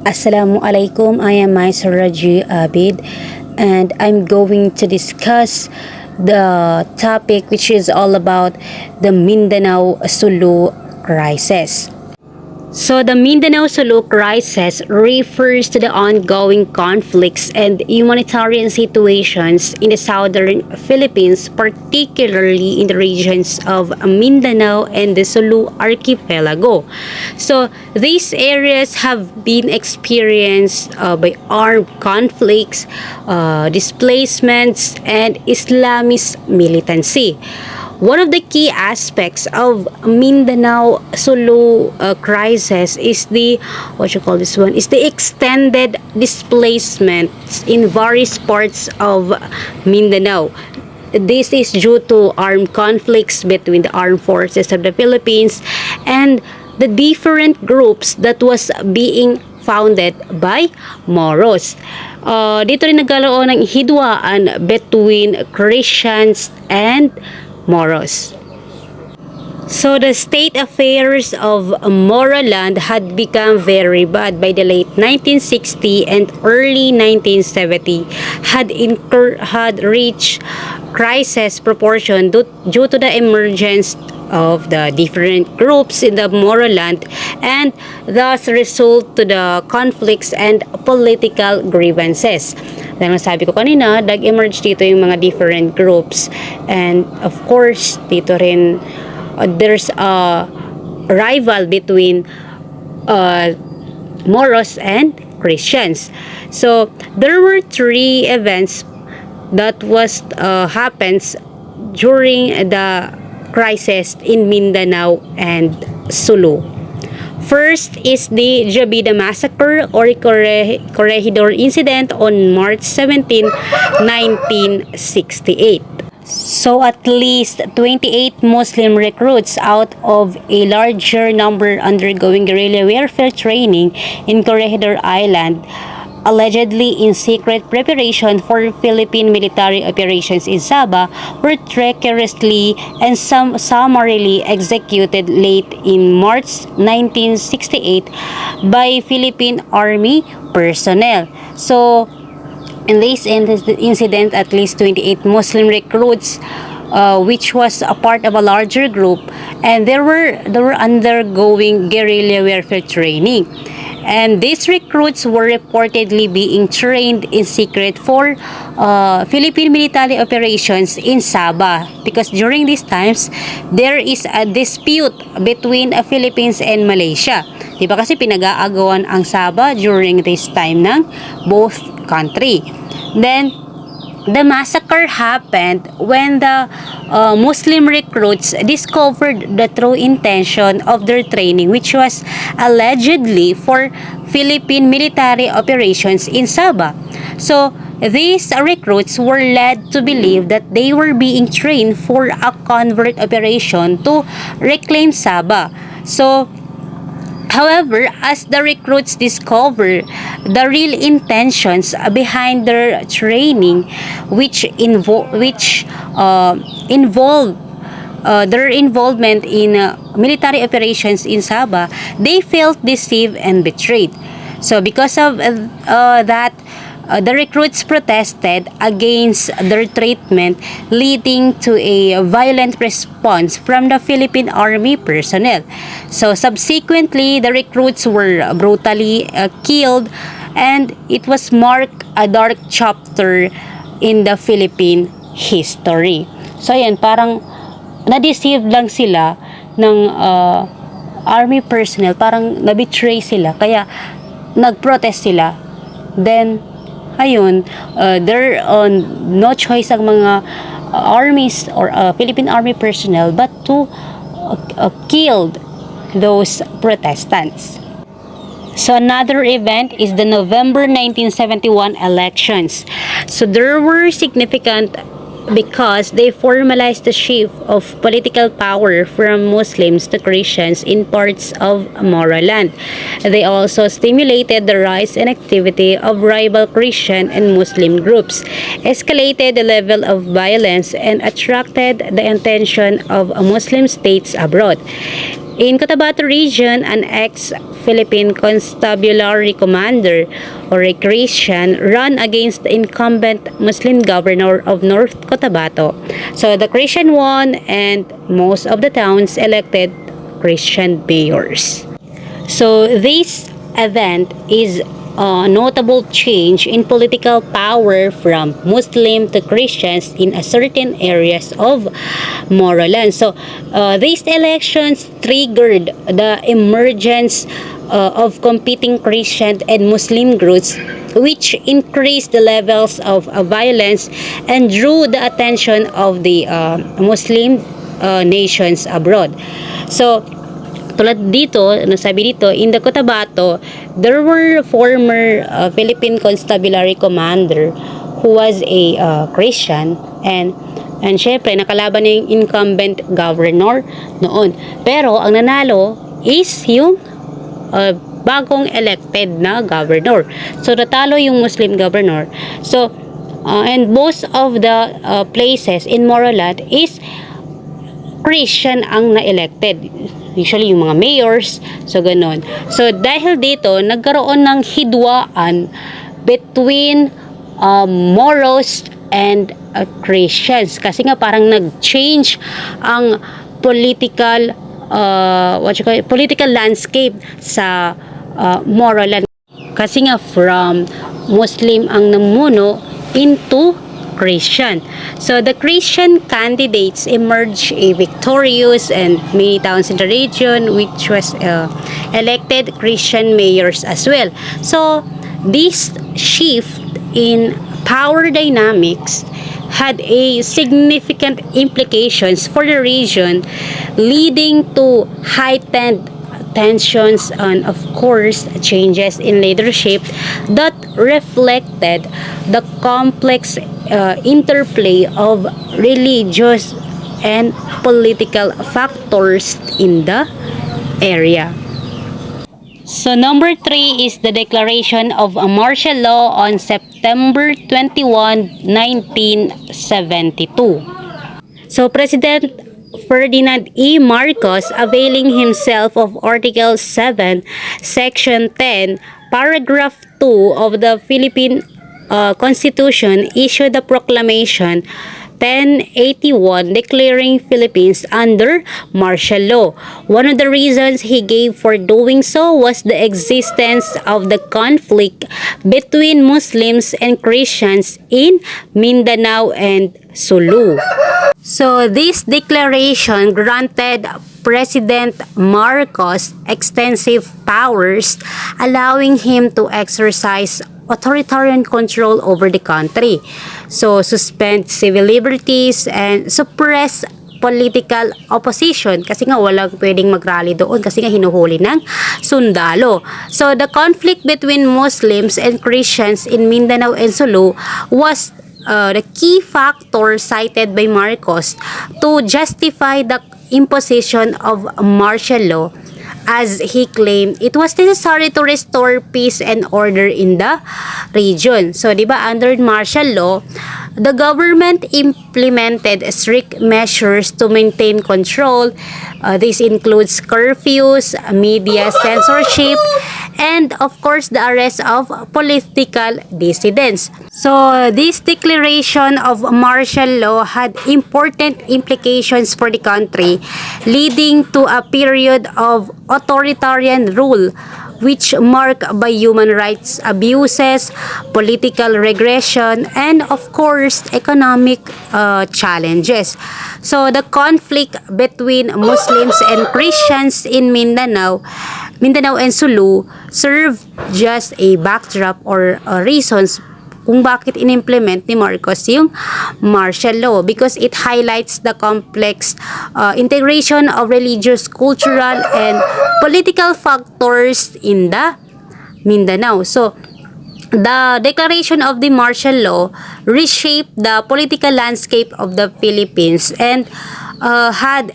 Assalamualaikum. I am Maisur Raji Abid, and I'm going to discuss the topic which is all about the Mindanao-Sulu Crisis. So the Mindanao-Sulu Crisis refers to the ongoing conflicts and humanitarian situations in the southern Philippines, particularly in the regions of Mindanao and the Sulu archipelago. So these areas have been experienced by armed conflicts, displacements, and Islamist militancy. One of the key aspects of Mindanao-Sulu crisis is the extended displacements in various parts of Mindanao. This is due to armed conflicts between the armed forces of the Philippines and the different groups that was being founded by Moros. Dito rin nagkaroon ng hidwaan between Christians and Moros. So the state affairs of Moroland had become very bad by the late 1960 and early 1970 had reached crisis proportion due to the emergence of the different groups in the Moroland and thus result to the conflicts and political grievances. Dahil sabi ko kanina, nag-emerge dito yung mga different groups, and of course dito rin there's a rival between Moros and Christians. So there were three events that was happens during the crisis in Mindanao and Sulu. First is the Jabida Massacre or Corregidor Incident on March 17, 1968. So at least 28 Muslim recruits out of a larger number undergoing guerrilla warfare training in Corregidor Island, allegedly in secret preparation for Philippine military operations in Sabah, were treacherously and summarily executed late in March 1968 by Philippine Army personnel. So, in this incident, at least 28 Muslim recruits, which was a part of a larger group, and they were undergoing guerrilla warfare training. And these recruits were reportedly being trained in secret for Philippine military operations in Sabah, because during these times there is a dispute between the Philippines and Malaysia. Diba kasi pinag-aagawan ang Sabah during this time ng both country. Then the massacre happened when the Muslim recruits discovered the true intention of their training, which was allegedly for Philippine military operations in Sabah. So, these recruits were led to believe that they were being trained for a convert operation to reclaim Sabah. So, however, as the recruits discover the real intentions behind their training, which involve their involvement in military operations in Sabah, they felt deceived and betrayed. So because of that, the recruits protested against their treatment, leading to a violent response from the Philippine Army personnel. So subsequently, the recruits were brutally killed, and it was marked a dark chapter in the Philippine history. So ayan, parang na-deceive lang sila ng army personnel, parang na-betray sila, kaya nag-protest sila. Then ayun, there no choice ang mga armies or Philippine Army personnel but to kill those protestants. So another event is the November 1971 elections. So there were significant because they formalized the shift of political power from Muslims to Christians in parts of Moroland. They also stimulated the rise and activity of rival Christian and Muslim groups, escalated the level of violence, and attracted the attention of Muslim states abroad. In Cotabato Region, an ex-Philippine constabulary commander or a Christian ran against the incumbent Muslim governor of North Cotabato. So the Christian won and most of the towns elected Christian mayors. So this event is a notable change in political power from Muslim to Christians in a certain areas of Morolan. So these elections triggered the emergence of competing Christian and Muslim groups, which increased the levels of violence and drew the attention of the Muslim nations abroad. So tulad dito, sabi dito, in the Cotabato, there were former Philippine Constabulary Commander who was a Christian and syempre nakalaban niya yung incumbent governor noon. Pero ang nanalo is yung bagong elected na governor. So natalo yung Muslim governor. So and most of the places in Morolat is Christian ang na-elected. Usually yung mga mayors, so ganon. So dahil dito, nagkaroon ng hidwaan between Moros and Christians. Kasi nga parang nag-change ang political political landscape sa Morolan. Kasi nga from Muslim ang namuno into Christian. So the Christian candidates emerged a victorious and many towns in the region which was elected Christian mayors as well. So this shift in power dynamics had a significant implications for the region, leading to heightened tensions and of course changes in leadership that reflected the complex interplay of religious and political factors in the area. So number 3 is the declaration of a martial law on September 21, 1972. So President Ferdinand E. Marcos, availing himself of Article 7, Section 10, Paragraph 2 of the Philippine Constitution, issued a proclamation 1081 declaring Philippines under martial law. One of the reasons he gave for doing so was the existence of the conflict between Muslims and Christians in Mindanao and Sulu. So this declaration granted President Marcos extensive powers, allowing him to exercise authoritarian control over the country. So suspend civil liberties and suppress political opposition kasi nga walang pwedeng mag-rally doon kasi nga hinuhuli ng sundalo. So the conflict between Muslims and Christians in Mindanao and Sulu was the key factor cited by Marcos to justify the imposition of martial law, as he claimed it was necessary to restore peace and order in the region. So, di ba, under martial law, the government implemented strict measures to maintain control. This includes curfews, media censorship, and of course the arrest of political dissidents. So this declaration of martial law had important implications for the country, leading to a period of authoritarian rule which marked by human rights abuses, political regression, and of course economic challenges. So the conflict between Muslims and Christians in Mindanao and Sulu serve just a backdrop or reasons kung bakit inimplement ni Marcos yung martial law, because it highlights the complex integration of religious, cultural, and political factors in the Mindanao. So, the declaration of the martial law reshaped the political landscape of the Philippines and had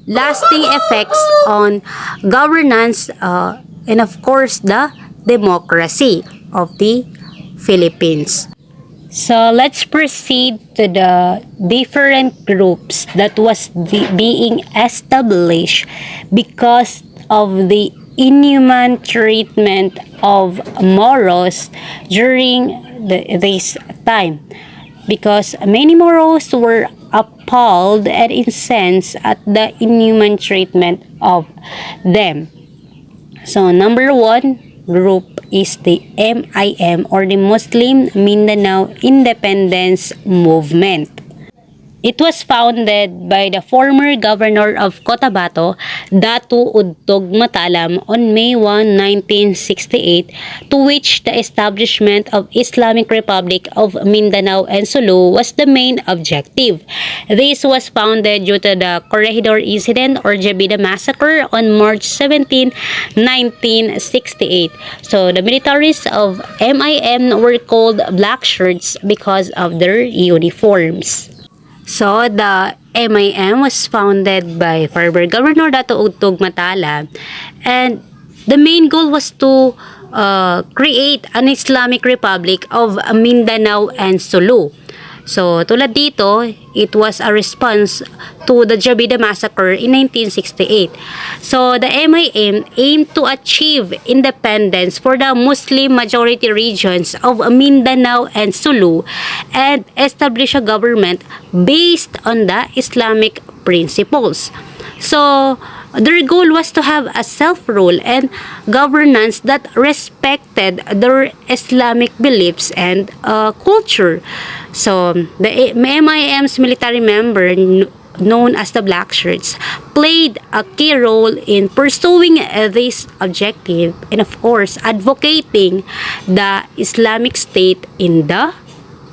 lasting effects on governance and of course the democracy of the Philippines. So let's proceed to the different groups that was being established because of the inhuman treatment of Moros during this time. Because many Moros were appalled and incensed at the inhuman treatment of them. So number one group is the MIM or the Muslim Mindanao Independence Movement. It was founded by the former governor of Cotabato, Datu Udtog Matalam on May 1, 1968, to which the establishment of Islamic Republic of Mindanao and Sulu was the main objective. This was founded due to the Corregidor Incident or Jabida Massacre on March 17, 1968. So the militaries of MIM were called black shirts because of their uniforms. So, the MIM was founded by former Governor Dato Ugtog Matala, and the main goal was to create an Islamic Republic of Mindanao and Sulu. So, tulad dito, it was a response to the Jabida Massacre in 1968. So, the MIM aimed to achieve independence for the Muslim majority regions of Mindanao and Sulu and establish a government based on the Islamic principles. So, their goal was to have a self-rule and governance that respected their Islamic beliefs and culture. So, the MIM's military member, known as the Black Shirts, played a key role in pursuing this objective and, of course, advocating the Islamic State in the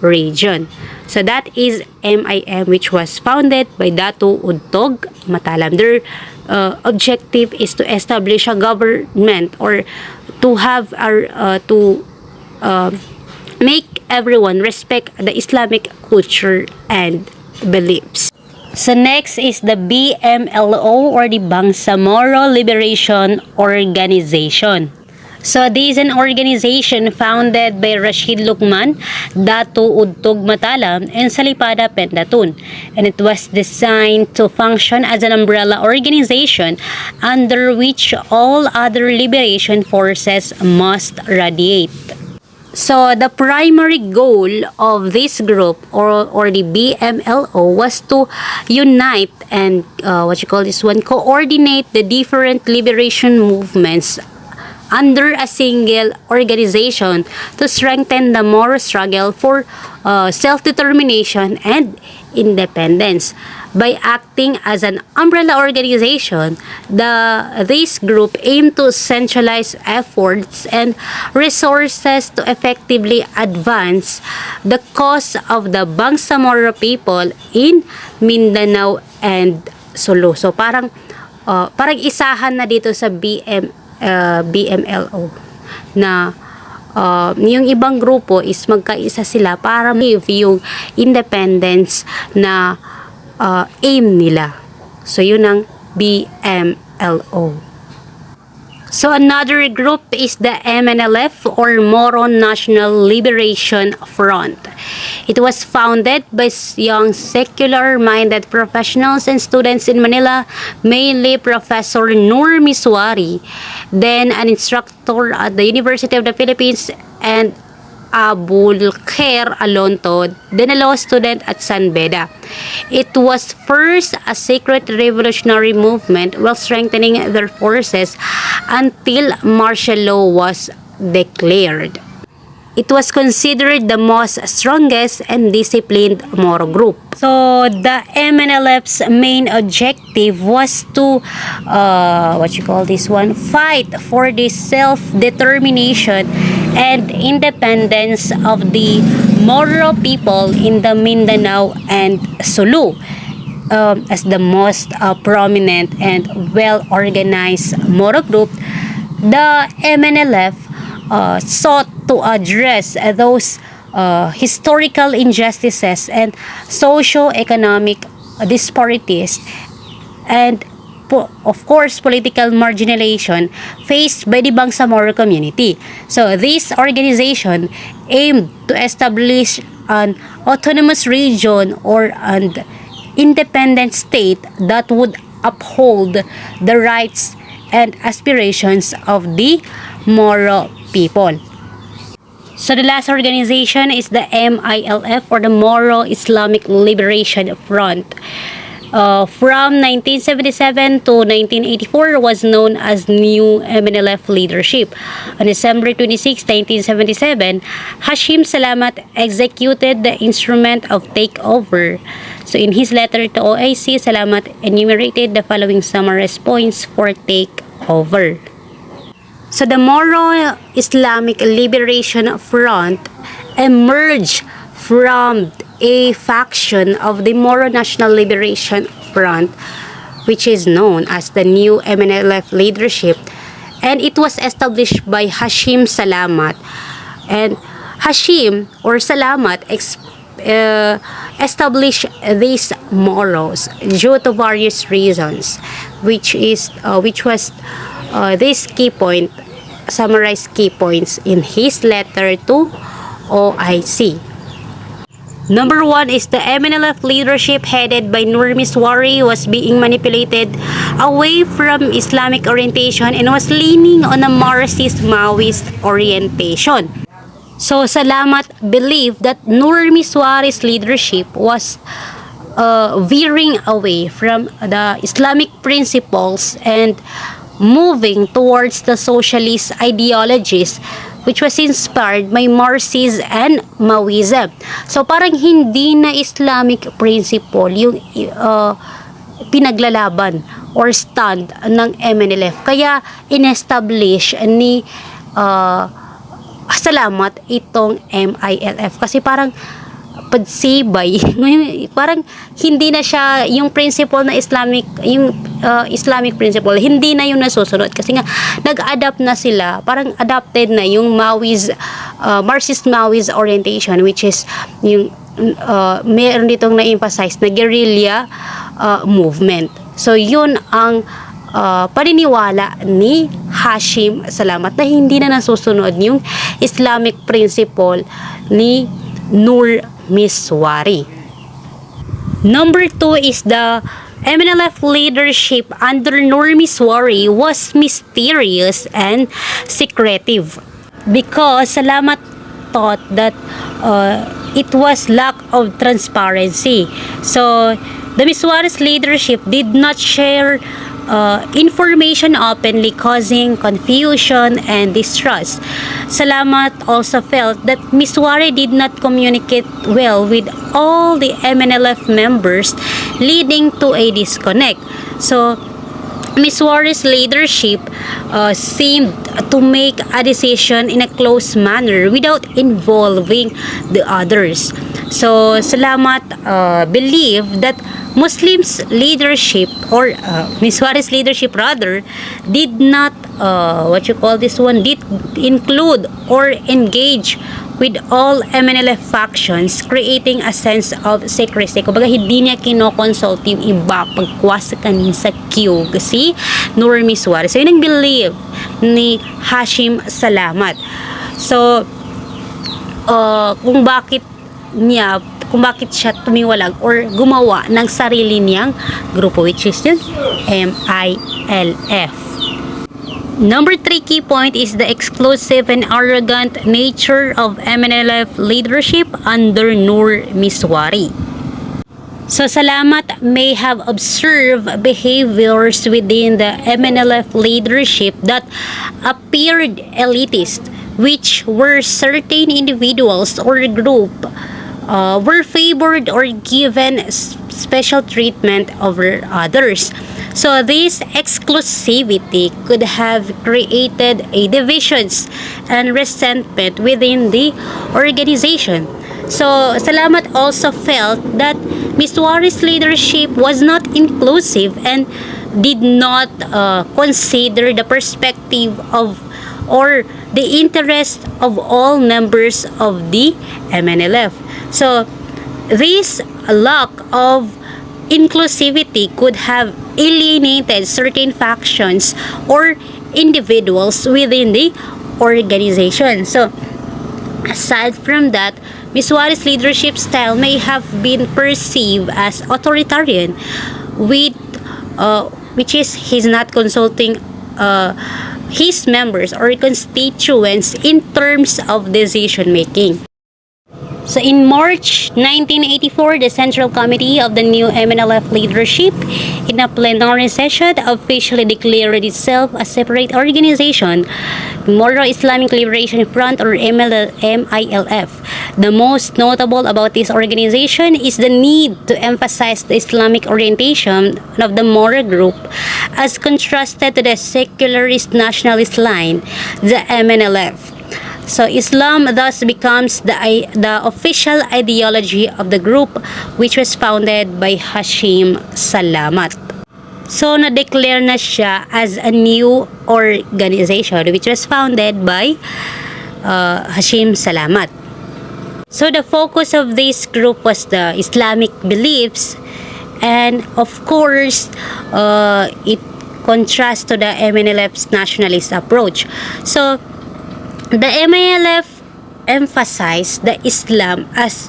region. So that is MIM, which was founded by Datu Udtog Matalam. Their objective is to establish a government or to have make everyone respect the Islamic culture and beliefs. So next is the BMLO or the Bangsamoro Liberation Organization. So this is an organization founded by Rashid Lukman, Datu Udtog Matalam, and Salipada Pendatun. And it was designed to function as an umbrella organization under which all other liberation forces must radiate. So the primary goal of this group or the BMLO was to unite and coordinate the different liberation movements under a single organization to strengthen the Moro struggle for self-determination and independence. By acting as an umbrella organization, this group aimed to centralize efforts and resources to effectively advance the cause of the Bangsamoro people in Mindanao and Sulu. So parang isahan na dito sa BMLO na yung ibang grupo is magkaisa sila para yung independence na aim nila. So yun ang BMLO. So another group is the MNLF or Moro National Liberation Front. It was founded by young secular-minded professionals and students in Manila, mainly Professor Nur Miswari, then an instructor at the University of the Philippines, and Abul Khair Alonto, then a law student at San Beda. It was first a secret revolutionary movement while strengthening their forces until martial law was declared. It was considered the most strongest and disciplined Moro group. So the MNLF's main objective was to fight for the self-determination and independence of the Moro people in the Mindanao and Sulu. As the most prominent and well-organized Moro group, the MNLF sought to address those historical injustices and socio-economic disparities and of course, political marginalization faced by the Bangsamoro community. So this organization aimed to establish an autonomous region or an independent state that would uphold the rights and aspirations of the Moro people. So the last organization is the MILF, or the Moro Islamic Liberation Front. From 1977 to 1984 was known as New MNLF Leadership. On December 26, 1977, Hashim Salamat executed the instrument of takeover. So in his letter to OIC, Salamat enumerated the following summarized points for takeover. So the Moro Islamic Liberation Front emerged from a faction of the Moro National Liberation Front, which is known as the New MNLF Leadership, and it was established by Hashim Salamat. And Hashim or Salamat established these Moros due to various reasons, which was this key point, summarized key points in his letter to OIC. Number 1 is the MNLF leadership headed by Nur Miswari was being manipulated away from Islamic orientation and was leaning on a Marxist-Maoist orientation. So Salamat believed that Nur Miswari's leadership was veering away from the Islamic principles and moving towards the socialist ideologies, which was inspired by Marxism and Maoism. So parang hindi na Islamic principle yung pinaglalaban or stand ng MNLF. Kaya in-establish ni Salamat itong MILF. Kasi parang pagsibay, parang hindi na siya yung principle na Islamic, yung Islamic principle, hindi na yung nasusunod kasi nga nag-adapt na sila, parang adapted na yung Marxist-Maoist orientation, which is yung meron ditong na-emphasize na guerrilla movement. So yun ang paniniwala ni Hashim Salamat na hindi na nasusunod yung Islamic principle ni Nur Miswari. Number 2 is the MNLF leadership under Nur Miswari was mysterious and secretive because Salamat thought that it was lack of transparency. So the Miswari's leadership did not share information openly, causing confusion and distrust. Salamat also felt that Miswari did not communicate well with all the MNLF members, leading to a disconnect. So Miswari's leadership seemed to make a decision in a close manner without involving the others. So Salamat believed that Muslims leadership or Miswari's leadership rather did not did include or engage with all MNLF factions, creating a sense of secrecy. Kumbaga hindi niya kinoconsult yung iba pagkwas kanin sa queue kasi Nur Miswari. So yun ang believe ni Hashim Salamat. So kung bakit siya tumiwalag or gumawa ng sarili niyang grupo, which is yung MILF. Number 3 key point is the exclusive and arrogant nature of MNLF leadership under Nur Miswari. So Salamat may have observed behaviors within the MNLF leadership that appeared elitist, which were certain individuals or group were favored or given special treatment over others. So this exclusivity could have created a divisions and resentment within the organization. So Salamat also felt that Miswari's leadership was not inclusive and did not consider the perspective of or the interest of all members of the MNLF. So this lack of inclusivity could have alienated certain factions or individuals within the organization. So, aside from that, Ms. Juarez's leadership style may have been perceived as authoritarian, with which is he's not consulting his members or constituents in terms of decision making. So in March 1984, the Central Committee of the new MNLF leadership, in a plenary session, officially declared itself a separate organization, Moro Islamic Liberation Front or MILF. The most notable about this organization is the need to emphasize the Islamic orientation of the Moro group as contrasted to the secularist nationalist line, the MNLF. So Islam thus becomes the official ideology of the group, which was founded by Hashim Salamat. So na-declare na siya as a new organization which was founded by Hashim Salamat. So the focus of this group was the Islamic beliefs, and of course it contrasts to the MNLF's nationalist approach. So the MILF emphasized the Islam as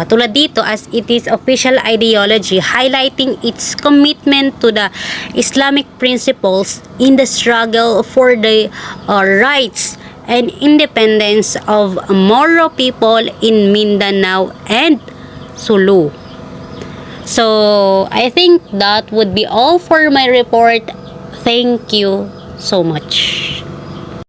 tulad dito as it is official ideology, highlighting its commitment to the Islamic principles in the struggle for the rights and independence of Moro people in Mindanao and Sulu. So I think that would be all for my report. Thank you so much.